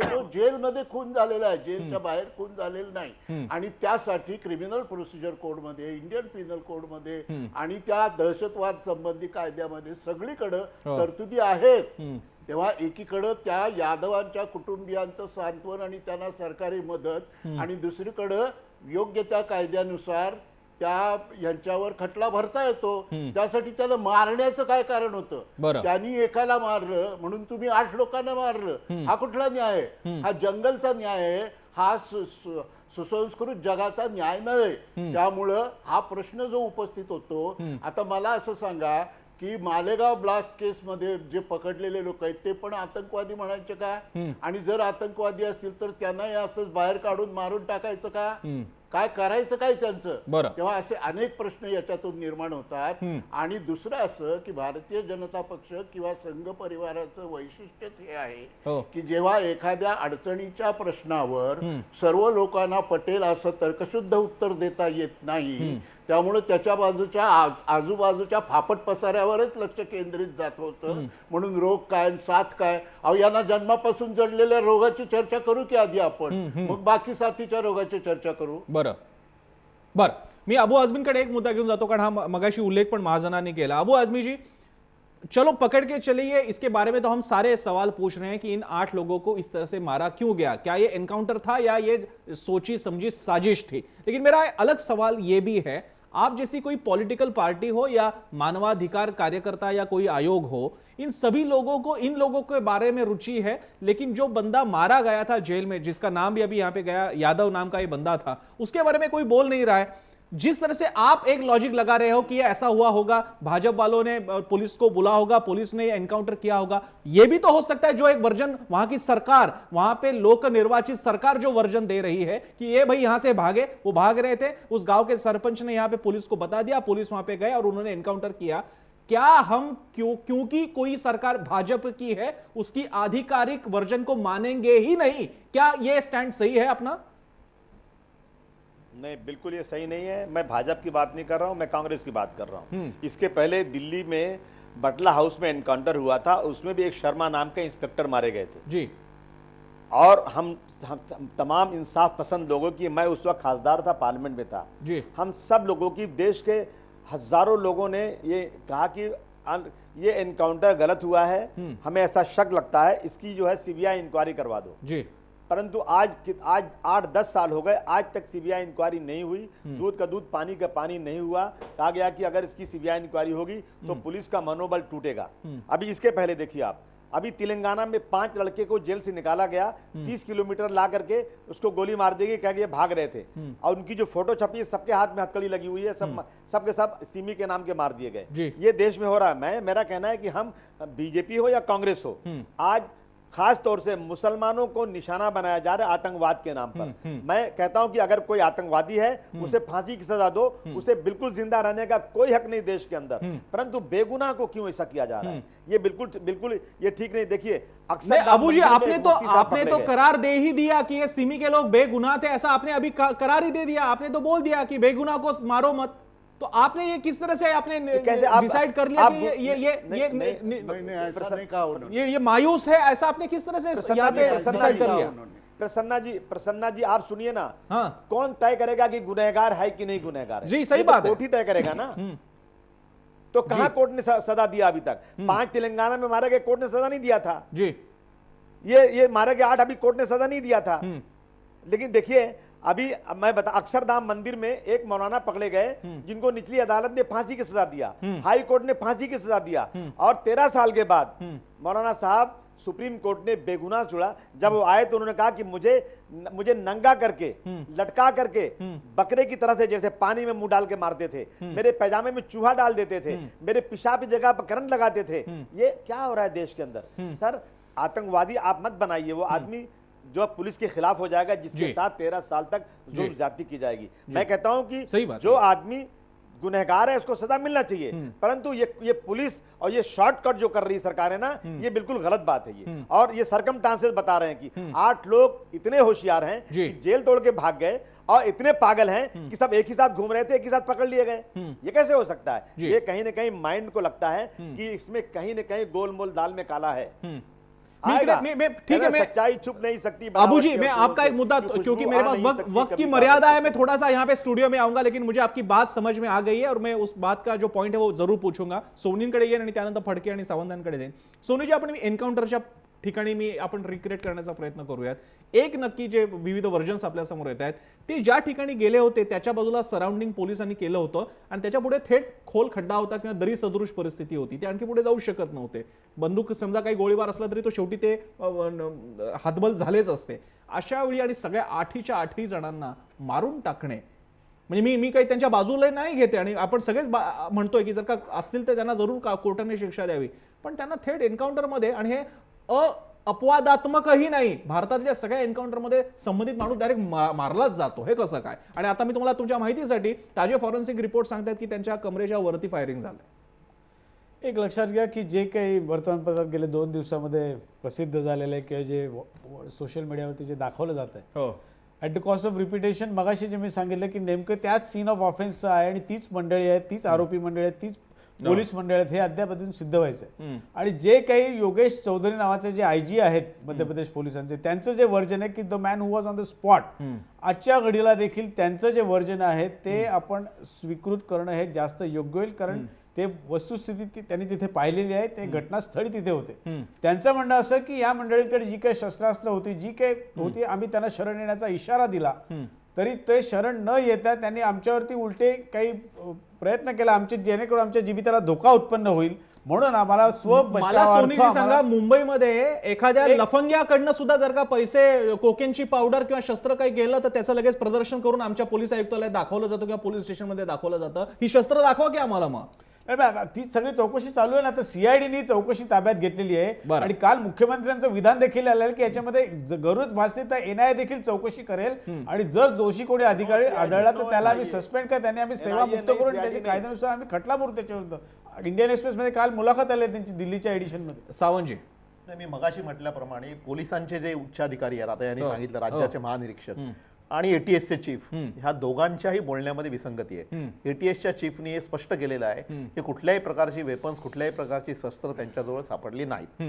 तो जेलमध्ये खून झालेला आहे, जेलच्या बाहेर खून झालेला नाही, आणि त्यासाठी क्रिमिनल प्रोसिजर कोडमध्ये, इंडियन पिनल कोडमध्ये आणि त्या दहशतवाद संबंधी कायद्यामध्ये सगळीकडे तरतुदी आहेत. तेव्हा एकीकडे त्या यादवांच्या कुटुंबियांचं सांत्वन आणि त्यांना सरकारी मदत, आणि दुसरीकडे योग्य त्या कायद्यानुसार त्या यांच्यावर खटला भरता येतो. त्यासाठी त्याला मारण्याचं काय कारण होतं? बरं. त्यांनी एकाला मारलं म्हणून तुम्ही 8 लोकांना मारलं, हा कुठला न्याय आहे? हा जंगलचा न्याय आहे, हा सुसंस्कृत जगाचा न्याय नव्हे. त्यामुळं हा प्रश्न जो उपस्थित होतो, आता मला असं सांगा की मालेगाव ब्लास्ट केस मध्ये जे पकडलेले लोक आहेत ते पण आतंकवादी म्हणायचे का? आणि जर आतंकवादी असतील तर त्यांनाही असंच बाहेर काढून मारून टाकायचं का? काय करायचं काय त्यांचं? बरं. तेव्हा असे अनेक प्रश्न याच्यातून निर्माण होतात. आणि दुसरं असं की भारतीय जनता पक्ष किंवा संघ परिवाराचं वैशिष्ट्यच हे आहे की जेव्हा एखाद्या अडचणीच्या प्रश्नावर सर्व लोकांना पटेल असं तर्कशुद्ध उत्तर देता येत नाही, त्यामुळे त्याच्या बाजूच्या आजूबाजूच्या फापट पसाऱ्यावरच लक्ष केंद्रित जात होतं. म्हणून रोग काय साथ काय, अहो यांना जन्मापासून जडलेल्या रोगाची चर्चा करू की आधी आपण, मग बाकी साथीच्या रोगाची चर्चा करू. बरं, मी अबू आझमींकडे एक मुद्दा घेऊन जातो, कारण हा मगाशी उल्लेख पण महाजनांनी केला. अबू आझमी जी, चलो पकड़ के चलिए, इसके बारे में तो हम सारे सवाल पूछ रहे हैं कि इन 8 लोगों को इस तरह से मारा क्यों गया, क्या ये एनकाउंटर था या ये सोची समझी साजिश थी? लेकिन मेरा अलग सवाल ये भी है, आप जैसी कोई पॉलिटिकल पार्टी हो या मानवाधिकार कार्यकर्ता या कोई आयोग हो, इन सभी लोगों को इन लोगों के बारे में रुचि है, लेकिन जो बंदा मारा गया था जेल में, जिसका नाम भी अभी यहां पे गया, यादव नाम का ये बंदा था, उसके बारे में कोई बोल नहीं रहा है. जिस तरह से आप एक लॉजिक लगा रहे हो कि ये ऐसा हुआ होगा, भाजपा वालों ने पुलिस को बुला होगा, पुलिस ने एनकाउंटर किया होगा, ये भी तो हो सकता है जो एक वर्जन वहां की सरकार, वहां पे लोक निर्वाचित सरकार जो वर्जन दे रही है कि ये भाई यहां से भागे, वो भाग रहे थे, उस गांव के सरपंच ने यहां पे पुलिस को बता दिया, पुलिस वहां पे गए और उन्होंने एनकाउंटर किया. क्या हम क्योंकि कोई सरकार भाजपा की है उसकी आधिकारिक वर्जन को मानेंगे ही नहीं? क्या ये स्टैंड सही है अपना? नहीं, बिल्कुल ये सही नहीं है. मैं भाजपा की बात नहीं कर रहा हूं, मैं कांग्रेस की बात कर रहा हूं. इसके पहले दिल्ली में बटला हाउस में एनकाउंटर हुआ था, उसमें भी एक शर्मा नाम के इंस्पेक्टर मारे गए थे जी. और हम तमाम इंसाफ पसंद लोगों की, मैं उस वक्त खासदार था, पार्लियामेंट में था जी, हम सब लोगों की, देश के हजारों लोगों ने ये कहा कि ये एनकाउंटर गलत हुआ है, हमें ऐसा शक लगता है, इसकी जो है सीबीआई इंक्वायरी करवा दो जी. परंतु आज 8-10 साल हो गए, आज तक सीबीआई इंक्वायरी नहीं हुई. दूध का दूध पानी का पानी नहीं हुआ. कहा गया कि अगर इसकी सीबीआई इंक्वायरी होगी तो पुलिस का मनोबल टूटेगा. अभी इसके पहले देखिए आप, अभी तेलंगाना में 5 लड़के को जेल से निकाला गया, 30 किलोमीटर ला करके उसको गोली मार दी गई, कह ये भाग रहे थे. और उनकी जो फोटो छपी है, सबके हाथ में हथकड़ी लगी हुई है, सबके सब सिमी के नाम के मार दिए गए. ये देश में हो रहा है. मेरा कहना है कि हम बीजेपी हो या कांग्रेस हो, आज खास तौर से मुसलमानों को निशाना बनाया जा रहा है आतंकवाद के नाम पर. मैं कहता हूं कि अगर कोई आतंकवादी है उसे फांसी की सजा दो, उसे बिल्कुल जिंदा रहने का कोई हक नहीं देश के अंदर. परंतु बेगुनाह को क्यों ऐसा किया जा रहा है? ये बिल्कुल ये ठीक नहीं. देखिए अक्सर अबू जी, आपने तो करार दे ही दिया कि ये सिमी के लोग बेगुनाह थे, ऐसा आपने अभी करार ही दे दिया. आपने तो बोल दिया कि बेगुनाह को मारो मत. तो आपने ये किस तरह से आपने डिसाइड कर लिया कि नहीं, ऐसा नहीं कहा उन्होंने. ये मायूस है, ऐसा आपने किस तरह से यहाँ पे डिसाइड कर लिया? प्रसन्ना जी आप सुनिए ना. हाँ, कौन तय करेगा कि गुनहगार है कि नहीं गुनहगार है? जी, सही बात है. कोर्ट ही तय करेगा ना. तो कहां कोर्ट ने सजा दिया अभी तक? 5 तेलंगाना में मारे गए, कोर्ट ने सजा नहीं दिया था जी. ये मारे गए 8, अभी कोर्ट ने सजा नहीं दिया था. लेकिन देखिए अभी मैं बता, अक्षरधाम मंदिर में एक मौलाना पकड़े गए जिनको निचली अदालत ने फांसी की सजा दिया, हाई कोर्ट ने फांसी की सजा दिया, और 13 साल के बाद मौलाना साहब सुप्रीम कोर्ट ने बेगुनाह छोड़ा. जब वो आए तो उन्होंने कहा कि मुझे नंगा करके, लटका करके, बकरे की तरह से जैसे पानी में मुंह डाल के मारते थे, मेरे पैजामे में चूहा डाल देते थे, मेरे पेशाब की जगह पर करंट लगाते थे. ये क्या हो रहा है देश के अंदर? सर, आतंकवादी आप मत बनाइए. वो आदमी जो पुलिस के खिलाफ हो जाएगा, जिसके साथ 13 साल तक जुल्म ज्यादती की जाएगी. मैं कहता हूं कि जो आदमी गुनहगार है उसको सजा मिलना चाहिए. परंतु ये पुलिस और ये शॉर्टकट जो कर रही है सरकार है ना, ये बिल्कुल गलत बात है. ये और ये सरकमस्टांसेस बता रहे हैं कि 8 लोग इतने होशियार हैं कि जेल तोड़ के भाग गए, और इतने पागल हैं कि सब एक ही साथ घूम रहे थे, एक ही साथ पकड़ लिए गए. ये कैसे हो सकता है? ये कहीं ना कहीं माइंड को लगता है कि इसमें कहीं ना कहीं गोलमोल दाल में काला है. ठीक है, मैं सच्चाई छुप नहीं सकती. अबू जी, मैं आपका एक मुद्दा, क्योंकि मेरे पास वक्त की मर्यादा है, मैं थोड़ा सा यहाँ पे स्टूडियो में आऊंगा, लेकिन मुझे आपकी बात समझ में आ गई है और मैं उस बात का जो पॉइंट है वो जरूर पूछूंगा. सोनींकडे येईन आणि त्यानंतर फडके आणि सावंतांकडे देईन. सोनी जी, आपण एन्काउंटरच्या ठिकाणी आपण रिक्रिएट करण्याचा प्रयत्न करूयात. एक नक्की जे विविध व्हर्जन्स आपल्या समोर येत आहेत ते ज्या ठिकाणी गेले होते त्याच्या बाजूला सराउंडिंग पोलिसांनी केलं होतं आणि त्याच्या पुढे थेट खोल खड्डा होता किंवा दरी सदृश परिस्थिती होती. ते आणखी पुढे जाऊ शकत नव्हते. बंदूक समजा काही गोळीबार असला तरी तो शेवटी ते हातबल झालेच असते. अशा वेळी आणि सगळ्या 8च्या 8 जणांना मारून टाकणे म्हणजे मी काही त्यांच्या बाजूला नाही घेते आणि आपण सगळेच म्हणतोय की जर का असतील तर त्यांना जरूर कोर्टाने शिक्षा द्यावी, पण त्यांना थेट एन्काउंटरमध्ये आणि हे अपवादात्मकही नाही, भारतातल्या सगळ्या एन्काउंटरमध्ये संबंधित माणूस डायरेक्ट मारलाच जातो. हे कसं काय? आणि आता मी तुम्हाला तुमच्या माहितीसाठी ताजे फॉरेन्सिक रिपोर्ट सांगतात की त्यांच्या कमरेच्या वरती फायरिंग झालं. एक लक्षात घ्या की जे काही वर्तमानपत्रात गेले 2 दिवसामध्ये प्रसिद्ध झालेलं आहे किंवा जे सोशल मीडियावरती जे दाखवलं जात आहे हो at the cost of repetition, मगाशी जे मी सांगितलं की नेमकं त्याच सीन ऑफ ऑफेन्सचं आहे आणि तीच मंडळी आहेत, तीच आरोपी मंडळी आहेत, तीच पोलीस मंडळ आहेत, हे अद्याप अजून सिद्ध व्हायचं आहे. आणि जे काही योगेश चौधरी नावाचे जे IG आहेत मध्य प्रदेश पोलिसांचे, त्यांचं जे व्हर्जन आहे की the man who was on the spot, आजच्या घडीला देखील त्यांचं जे व्हर्जन आहे ते आपण स्वीकृत करणं हे जास्त योग्य होईल, कारण ते वस्तुस्थिती त्यांनी तिथे पाहिलेली आहे, ते घटनास्थळी तिथे होते. त्यांचं म्हणणं असं की या मंडळींकडे जी काही शस्त्रास्त्र होती, जी काही होती, आम्ही त्यांना शरण येण्याचा इशारा दिला तरी ते शरण न येता त्यांनी आमच्यावरती उलटे काही प्रयत्न केला, जेणेकरून आमच्या जीविताला धोका उत्पन्न होईल, म्हणून आम्हाला मला सोनीजी सांगा, मुंबईमध्ये एखाद्या लफंग्याकडनं सुद्धा जर का पैसे, कोकेनची पावडर किंवा शस्त्र काही गेलं तर त्याचं लगेच प्रदर्शन करून आमच्या पोलीस आयुक्तालयात दाखवलं जातं किंवा पोलीस स्टेशनमध्ये दाखवलं जातं. ही शस्त्र दाखवा की आम्हाला. मग ती सगळी चौकशी चालू आहे ना, आता CIDने चौकशी ताब्यात घेतलेली आहे आणि काल मुख्यमंत्र्यांचं विधान देखील आलं की याच्यामध्ये गरज भासली तर NIA देखील चौकशी करेल आणि जर दोषी कोणी अधिकारी आढळला तर त्याला आम्ही सस्पेंड कर, त्यांनी आम्ही सेवा मुक्त करून त्याच्या कायद्यानुसार आम्ही खटला भरू त्याच्याविरुद्ध. इंडियन एक्सप्रेसमध्ये काल मुलाखत आली त्यांची दिल्लीच्या एडिशनमध्ये. सावंतजी, मी मगाशी म्हटल्याप्रमाणे पोलिसांचे जे उच्चाधिकारी आहेत, आता यांनी सांगितलं राज्याचे महानिरीक्षक आणि ATSचे चीफ, ह्या दोघांच्याही बोलण्यामध्ये विसंगती आहे. ATSच्या चीफनी हे स्पष्ट केलेलं आहे की कुठल्याही प्रकारची वेपन्स, कुठल्याही प्रकारची शस्त्र त्यांच्याजवळ सापडली नाहीत.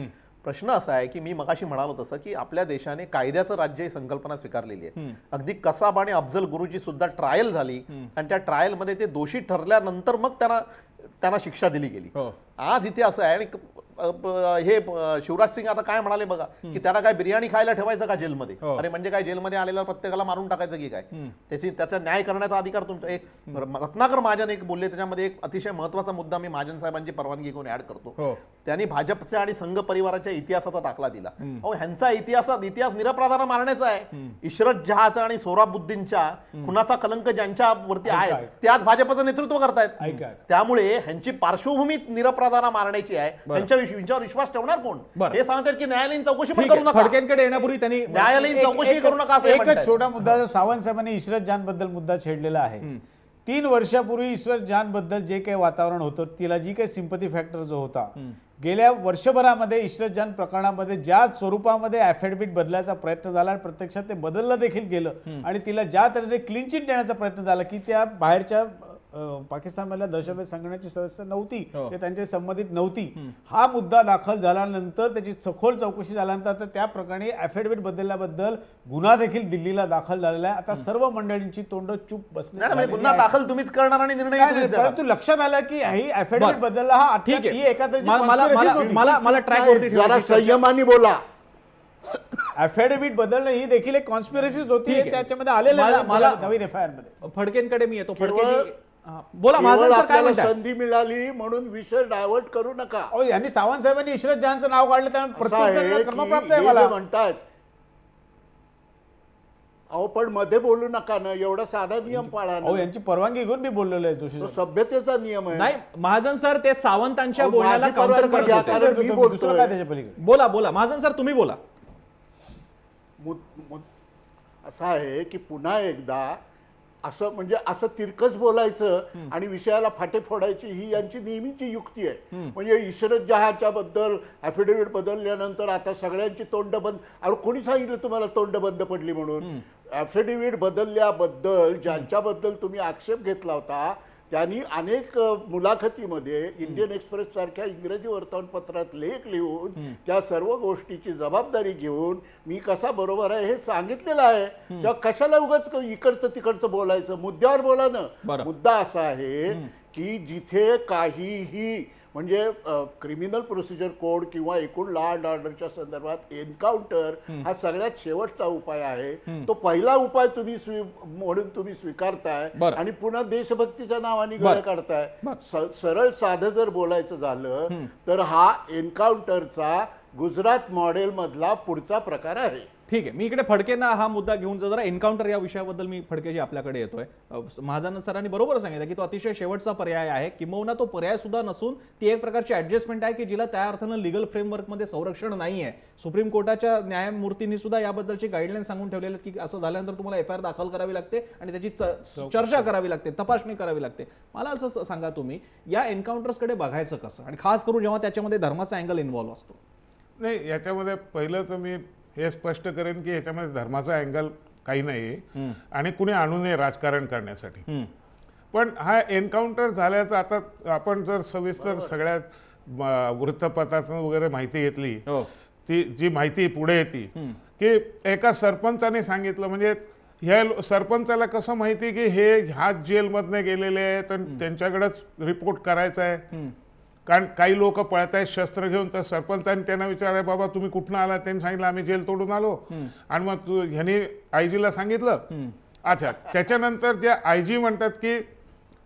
प्रश्न असा आहे की मी मगाशी म्हणालो तसं की आपल्या देशाने कायद्याचं राज्य ही संकल्पना स्वीकारलेली आहे. अगदी कसाब आणि अफजल गुरुची सुद्धा ट्रायल झाली आणि त्या ट्रायलमध्ये ते दोषी ठरल्यानंतर मग त्यांना शिक्षा दिली गेली. आज इथे असं आहे आणि हे शिवराज सिंग आता काय म्हणाले बघा की त्यांना काय बिर्याणी खायला ठेवायचं का जेलमध्ये? अरे म्हणजे काय जेलमध्ये आलेल्या प्रत्येकाला मारून टाकायचं की काय? त्याचा न्याय करण्याचा अधिकार तुमचा. एक रत्नाकर महाजन एक बोलले, त्याच्यामध्ये एक अतिशय महत्वाचा मुद्दा मी महाजन साहेबांची परवानगी घेऊन ऍड करतो. त्यांनी भाजपच्या आणि संघ परिवाराच्या इतिहासाचा दाखला दिला. अहो ह्यांचा इतिहास निरपराधांना मारण्याचा आहे. इशरत जहाचा आणि सोहराबुद्दीनच्या खुनाचा कलंक ज्यांच्यावरती आहे ते आज भाजपचं नेतृत्व करतायत. त्यामुळे ह्यांची पार्श्वभूमीच निरपराधांना मारण्याची आहे. त्यांच्यावर विश्वास ठेवणार कोण? हे सांगतात की न्यायालयीन चौकशी पण करू नका. फडकेंकडे येण्यापूर्वी त्यांनी न्यायालयीन चौकशी करू नका. एकच छोटा मुद्दा सावंत साहेबांनी इशरत जहान बद्दल मुद्दा छेडलेला आहे. 3 वर्षापूर्वी इशरत जहान बद्दल जे काही वातावरण होतं, तिला जी काही सिंपथी फॅक्टर जो होता, गेल्या वर्षभरामध्ये इशरत जहान प्रकरणामध्ये ज्या स्वरूपामध्ये ॲफिडेव्हिट बदलायचा प्रयत्न झाला, प्रत्यक्षात ते बदललं देखील गेलं आणि तिला ज्या तऱ्हेने क्लीन चिट देण्याचा प्रयत्न झाला की त्या बाहेरच्या पाकिस्तानमधल्या दहशतवादी संघटनेची सदस्य नव्हती, ते त्यांच्या संबंधित नव्हती. हा मुद्दा दाखल झाल्यानंतर त्याची सखोल चौकशी झाल्यानंतर त्या प्रकरणी ॲफिडेव्हिट बदलल्याबद्दल गुन्हा देखील दिल्लीला दाखल झालेला आहे. आता सर्व मंडळींची तोंड चूप बसली. गुन्हा दाखल तुम्हीच करणार आणि निर्णय परंतु लक्षात आलं की ही ॲफिडेव्हिट बदलला हा ठीक आहे. ही एकातरी मला ट्रॅक वरती जरा संयमाने बोला. ॲफिडेव्हिट बदलणं ही देखील एक कॉन्स्पिरसीज होती, त्याच्यामध्ये आलेलं नवीन FIR मध्ये. फडकेंकडे मी येतो. फडकेजी बोला. महाजन सर काय म्हणतात? संधी मिळाली म्हणून विषय डायव्हर्ट करू नका. यांनी सावंत साहेबांनी इशरत जहानचं नाव काढलं, त्यामुळे प्रत्युत्तर क्रमप्राप्त आहे मला म्हणतात. अहो पण मध्ये बोलू नका ना, एवढा साधा नियम पाळा ना. यांची परवानगी घेऊन मी बोललेलो आहे जोशी. तो सभ्यतेचा नियम आहे. नाही महाजन सर, ते सावंतांच्या बोलण्याला काउंटर करत होते. दुसरं काय त्याच्या पलीकडे? बोला बोला महाजन सर, तुम्ही बोला. असं आहे की पुन्हा एकदा असं म्हणजे असं तिरकस बोलायचं आणि विषयाला फाटे फोडायची ही यांची नेहमीची युक्ती आहे. म्हणजे इशरत जहाच्या बद्दल ॲफिडेव्हिट बदलल्यानंतर आता सगळ्यांची तोंड बंद. अरे कोणी सांगितलं तुम्हाला तोंड बंद पडली म्हणून? ॲफिडेव्हिट बदलल्याबद्दल ज्यांच्याबद्दल तुम्ही आक्षेप घेतला होता त्यांनी अनेक मुलाखतीमध्ये इंडियन एक्सप्रेस सारख्या इंग्रजी वर्तमानपत्रात लेख लिहून त्या सर्व गोष्टीची जबाबदारी घेऊन मी कसा बरोबर आहे हे सांगितलेलं आहे. तेव्हा कशाला उगाच इकडचं तिकडचं बोलायचं? मुद्द्यावर बोला ना. मुद्दा असा आहे की जिथे काहीही म्हणजे क्रिमिनल प्रोसिजर कोड किंवा एकूण लॉ अँड ऑर्डरच्या संदर्भात एन्काउंटर हा सगळ्यात शेवटचा उपाय आहे. तो पहिला उपाय तुम्ही म्हणून तुम्ही स्वीकारताय बरं. आणि पुन्हा देशभक्तीच्या नावाने गळ काढताय. सरळ साधं जर बोलायचं झालं तर हा एन्काउंटरचा गुजरात मॉडेल मधला पुढचा प्रकार आहे. ठीक आहे, मी इकडे फडकेंना हा मुद्दा घेऊन जरा एन्काउंटर या विषयाबद्दल मी फडकेजी आपल्याकडे येतोय. महाजन सरांनी बरोबर सांगितलं की तो अतिशय शेवटचा पर्याय आहे, किंबहुना तो पर्याय सुद्धा नसून ती एक प्रकारची ऍडजस्टमेंट आहे की जिला त्या अर्थानं लिगल फ्रेमवर्कमध्ये संरक्षण नाही आहे. सुप्रीम कोर्टाच्या न्यायमूर्तींनी सुद्धा याबद्दलची गाईडलाईन सांगून ठेवलेली की असं झाल्यानंतर तुम्हाला FIR दाखल करावी लागते आणि त्याची चर्चा करावी लागते, तपासणी करावी लागते. मला असं सांगा, तुम्ही या एन्काउंटर्सकडे बघायचं कसं, आणि खास करून जेव्हा त्याच्यामध्ये धर्माचा अँगल इन्व्हॉल्व्ह असतो? नाही, याच्यामध्ये पहिलं तर मी हे स्पष्ट करेन की याच्यामध्ये धर्माचा अँगल काही नाही आणि कुणी आणू नये राजकारण करण्यासाठी. पण हा एन्काउंटर झाल्याचं आता आपण जर सविस्तर सगळ्या वृत्तपत्रातून वगैरे माहिती घेतली, ती जी माहिती पुढे येते की एका सरपंचाने सांगितलं, म्हणजे ह्या सरपंचाला कसं माहिती की हे ह्या जेलमधनं गेलेले आहेत आणि त्यांच्याकडेच रिपोर्ट करायचा आहे. कारण काही लोक पळत आहेत शस्त्र घेऊन, तर सरपंचांनी त्यांना विचारलं, बाबा तुम्ही कुठनं आला? त्यांनी सांगितलं आम्ही जेल तोडून आलो. आणि मग ह्यांनी आयजीला सांगितलं. अच्छा, त्याच्यानंतर जे आयजी म्हणतात की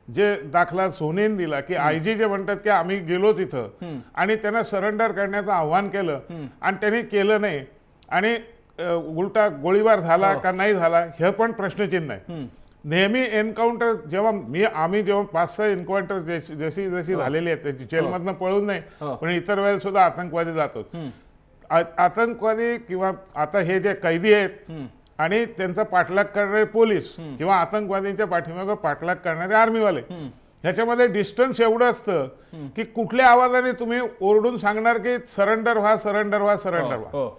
जे दाखला सोनेन दिला की आयजी जे म्हणतात की आम्ही गेलो तिथं आणि त्यांना सरेंडर करण्याचं आव्हान केलं आणि त्यांनी केलं नाही आणि उलटा गोळीबार झाला का नाही झाला हे पण प्रश्नचिन्ह आहे. नेहमी एन्काउंटर जेव्हा आम्ही जेव्हा 5-6 एन्काउंटर जशी झालेली आहेत त्याची जेलमधनं पळून नाही, पण इतर वेळेला सुद्धा आतंकवादी जातो. आतंकवादी किंवा आता हे जे कैदी आहेत आणि त्यांचा पाठलाग करणारे पोलीस किंवा आतंकवादींच्या पाठीमागे पाठलाग करणारे आर्मीवाले, ह्याच्यामध्ये डिस्टन्स एवढं असतं की कुठल्या आवाजाने तुम्ही ओरडून सांगणार की सरेंडर व्हा, सरेंडर व्हा, सरेंडर व्हा.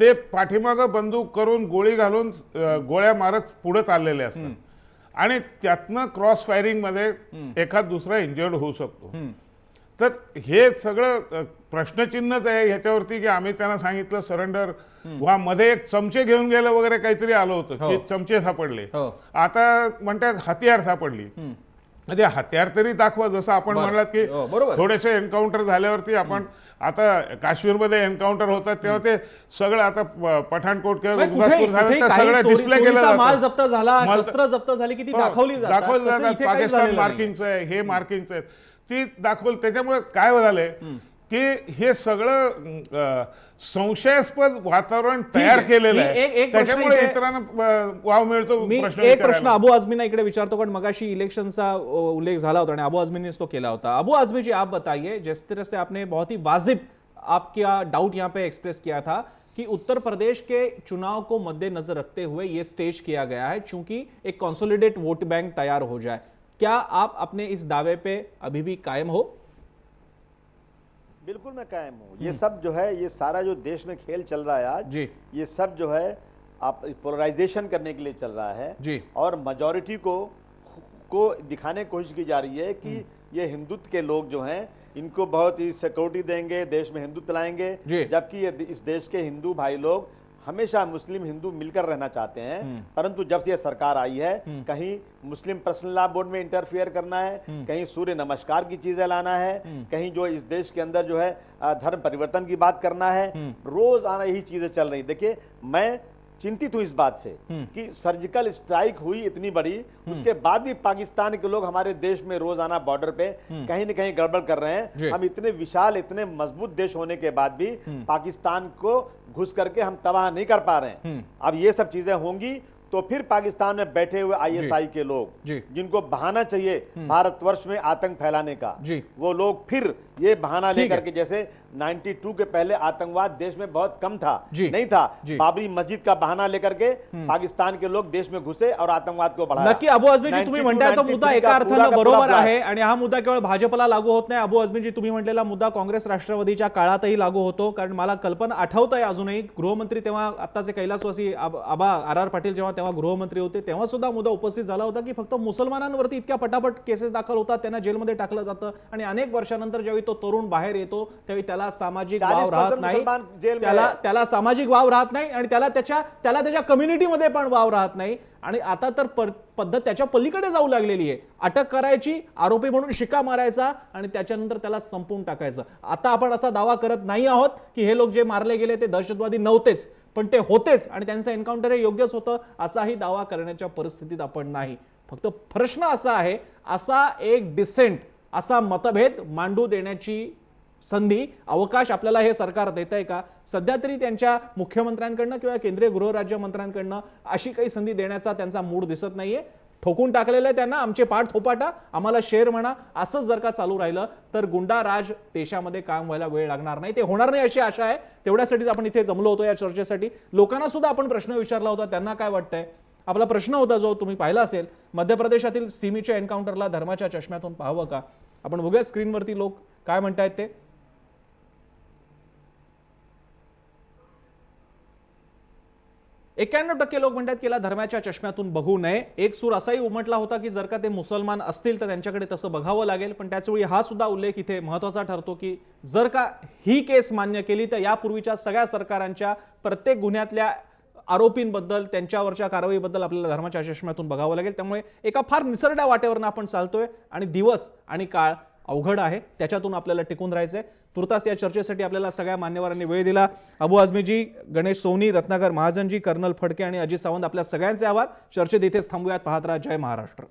ते पाठीमागं बंदूक करून गोळी घालून गोळ्या मारत पुढे चाललेले असतात आणि त्यातनं क्रॉस फायरिंग मध्ये एखाद दुसरा इंजर्ड होऊ शकतो. तर हे सगळं प्रश्नचिन्हच आहे ह्याच्यावरती की आम्ही त्यांना सांगितलं सरेंडर व्हा. मध्ये एक चमचे घेऊन गेलं वगैरे काहीतरी आलं होतं की चमचे सापडले. आता म्हणतात हत्यार सापडली. म्हणजे हत्यार तरी दाखवा, जसं आपण म्हणलात की थोडेसे एन्काउंटर झाल्यावरती आपण आता काश्मीरमध्ये एन्काउंटर होतात तेव्हा ते सगळं आता पठाणकोट किंवा गुजरातपूर झालं तर सगळं डिस्प्ले केलं जातं. माल जप्त झाला, शस्त्र जप्त झाली की ती दाखवली जातात. पाकिस्तान मार्किंगचं आहे, हे मार्किंगचं आहे, ती दाखवली. त्याच्यामुळे काय झालंय की हे सगळं संशयास्पद वातावरण तयार केलेलं आहे, त्याच्यामुळे इतरांना वाव मिळतो. एक प्रश्न अबू आझमीना इकडे विचारतो, कारण मगाशी इलेक्शनचा उल्लेख झाला होता आणि अबू आझमीनेच तो केला होता. अबू आझमी जी, आप बताइए, जिस तरह से आपने बहुत ही वाजिब आपका डाउट यहाँ पे एक्सप्रेस किया था कि उत्तर प्रदेश के चुनाव को मद्देनजर रखते हुए ये स्टेज किया गया है चूंकि एक कंसोलिडेट वोट बैंक तैयार हो जाए, क्या आप अपने इस दावे पे अभी भी कायम हो? बिल्कुल मैं कायम हूँ. ये सब जो है, ये सारा जो देश में खेल चल रहा है आज जी, ये सब जो है आप पोलराइजेशन करने के लिए चल रहा है जी, और मेजॉरिटी को दिखाने की कोशिश की जा रही है कि ये हिंदुत्व के लोग जो हैं इनको बहुत ही सिक्योरिटी देंगे, देश में हिंदुत्व लाएंगे, जबकि ये इस देश के हिंदू भाई लोग हमेशा मुस्लिम हिंदू मिलकर रहना चाहते हैं. परंतु जब से ये सरकार आई है, कहीं मुस्लिम पर्सनल लॉ बोर्ड में इंटरफियर करना है, कहीं सूर्य नमस्कार की चीजें लाना है, कहीं जो इस देश के अंदर जो है धर्म परिवर्तन की बात करना है, रोज आना यही चीजें चल रही. देखिए, मैं चिंतित हूं इस बात से कि सर्जिकल स्ट्राइक हुई इतनी बड़ी, उसके बाद भी पाकिस्तान के लोग हमारे देश में रोजाना बॉर्डर पे कहीं न कहीं गड़बड़ कर रहे हैं. हम इतने विशाल, इतने मजबूत देश होने के बाद भी पाकिस्तान को घुस करके हम तबाह नहीं कर पा रहे हैं. अब ये सब चीजें होंगी तो फिर पाकिस्तान में बैठे हुए ISI के लोग जिनको बहाना चाहिए भारतवर्ष में आतंक फैलाने का, वो लोग फिर ये बहाना लेकर के, जैसे 92 के पहले आतंकवाद देश में बहुत कम था, नहीं था, बाबरी मस्जिद का बहाना लेकर के पाकिस्तान के लोग देश में घुसे और आतंकवाद को बढ़ाया. नक्की अबू आझमीजी, तुम्ही म्हणताय तो मुद्दा एका अर्थानं बरोबर आहे आणि हा मुद्दा केवळ भाजपला लागू होत नाही. अबू आझमीजी, तुम्ही म्हटलेला मुद्दा काँग्रेस राष्ट्रवादीच्या काळातही लागू होतो, कारण मला कल्पना आठवत आहे अजूनही, गृहमंत्री तेव्हा आत्ताचे कैलासवासी आबा RR पाटील तेव्हा गृहमंत्री होते, तेव्हा सुद्धा मुद्दा उपस्थित झाला होता की फक्त मुसलमानांवरती इतक्या पटापट केसेस दाखल होतात, त्यांना जेलमध्ये टाकलं जातं आणि अनेक वर्षानंतर ज्यावेळी तो तरुण बाहेर येतो त्यावेळी त्याला सामाजिक 40% वाव राहत नाही, मुसलमान जेल में त्याला सामाजिक वाव राहत नाही आणि त्याला त्याच्या कम्युनिटीमध्ये पण वाव राहत नाही. आणि आता तर पद्धत त्याच्या पलीकडे जाऊ लागलेली आहे. अटक करायची, आरोपी म्हणून शिक्का मारायचा आणि त्याच्यानंतर त्याला संपवून टाकायचं. आता आपण असा दावा करत नाही आहोत की हे लोक जे मारले गेले ते दहशतवादी नव्हतेच, पण ते होतेच आणि त्यांचं एन्काउंटर हे योग्यच होतं असाही दावा करण्याच्या परिस्थितीत आपण नाही. फक्त प्रश्न असा आहे, असा एक डिसेंट, असा मतभेद मांडू देण्याची संधी, अवकाश आपल्याला हे सरकार देत आहे का? सध्या तरी त्यांच्या मुख्यमंत्र्यांकडनं किंवा केंद्रीय गृहराज्यमंत्र्यांकडनं अशी काही संधी देण्याचा त्यांचा मूड दिसत नाहीये. ठोकून टाकलेलं आहे त्यांना, आमचे पाठ थोपाटा, आम्हाला शेर म्हणा, असंच जर का चालू राहिलं तर गुंडा राज देशामध्ये काम व्हायला वेळ लागणार नाही. ते होणार नाही अशी आशा आहे. तेवढ्यासाठीच आपण इथे जमलो होतो या चर्चेसाठी. लोकांना सुद्धा आपण प्रश्न विचारला होता, त्यांना काय वाटतंय. आपला प्रश्न होता जो तुम्ही पाहिला असेल, मध्य प्रदेशातील सिमीच्या एन्काउंटरला धर्माच्या चष्म्यातून पाहावं का? आपण बघूया स्क्रीनवरती लोक काय म्हणतायत ते. 91% लोक म्हणतात की याला धर्माच्या चष्म्यातून बघू नये. एक सूर असाही उमटला होता की जर का ते मुसलमान असतील तर त्यांच्याकडे तसं बघावं लागेल. पण त्याचवेळी हा सुद्धा उल्लेख इथे महत्त्वाचा ठरतो की जर का ही केस मान्य केली तर यापूर्वीच्या सगळ्या सरकारांच्या प्रत्येक गुन्ह्यातल्या आरोपींबद्दल, त्यांच्यावरच्या कारवाईबद्दल आपल्याला धर्माच्या चष्म्यातून बघावं लागेल. त्यामुळे एका फार निसरड्या वाटेवरनं आपण चालतोय आणि दिवस आणि काळ अवघड आहे, त्याच्यातून आपल्याला टिकून राहायचंय. तुर्तास या चर्चेसाठी आपल्याला सगळ्या मान्यवरांनी वेळ दिला. अबू आझमीजी, गणेश सोनी, रत्नाकर महाजनजी, कर्नल फडके आणि अजित सावंत, आपल्या सगळ्यांचे आभार. चर्चेत इथेच थांबूयात. पाहत राहा जय महाराष्ट्र.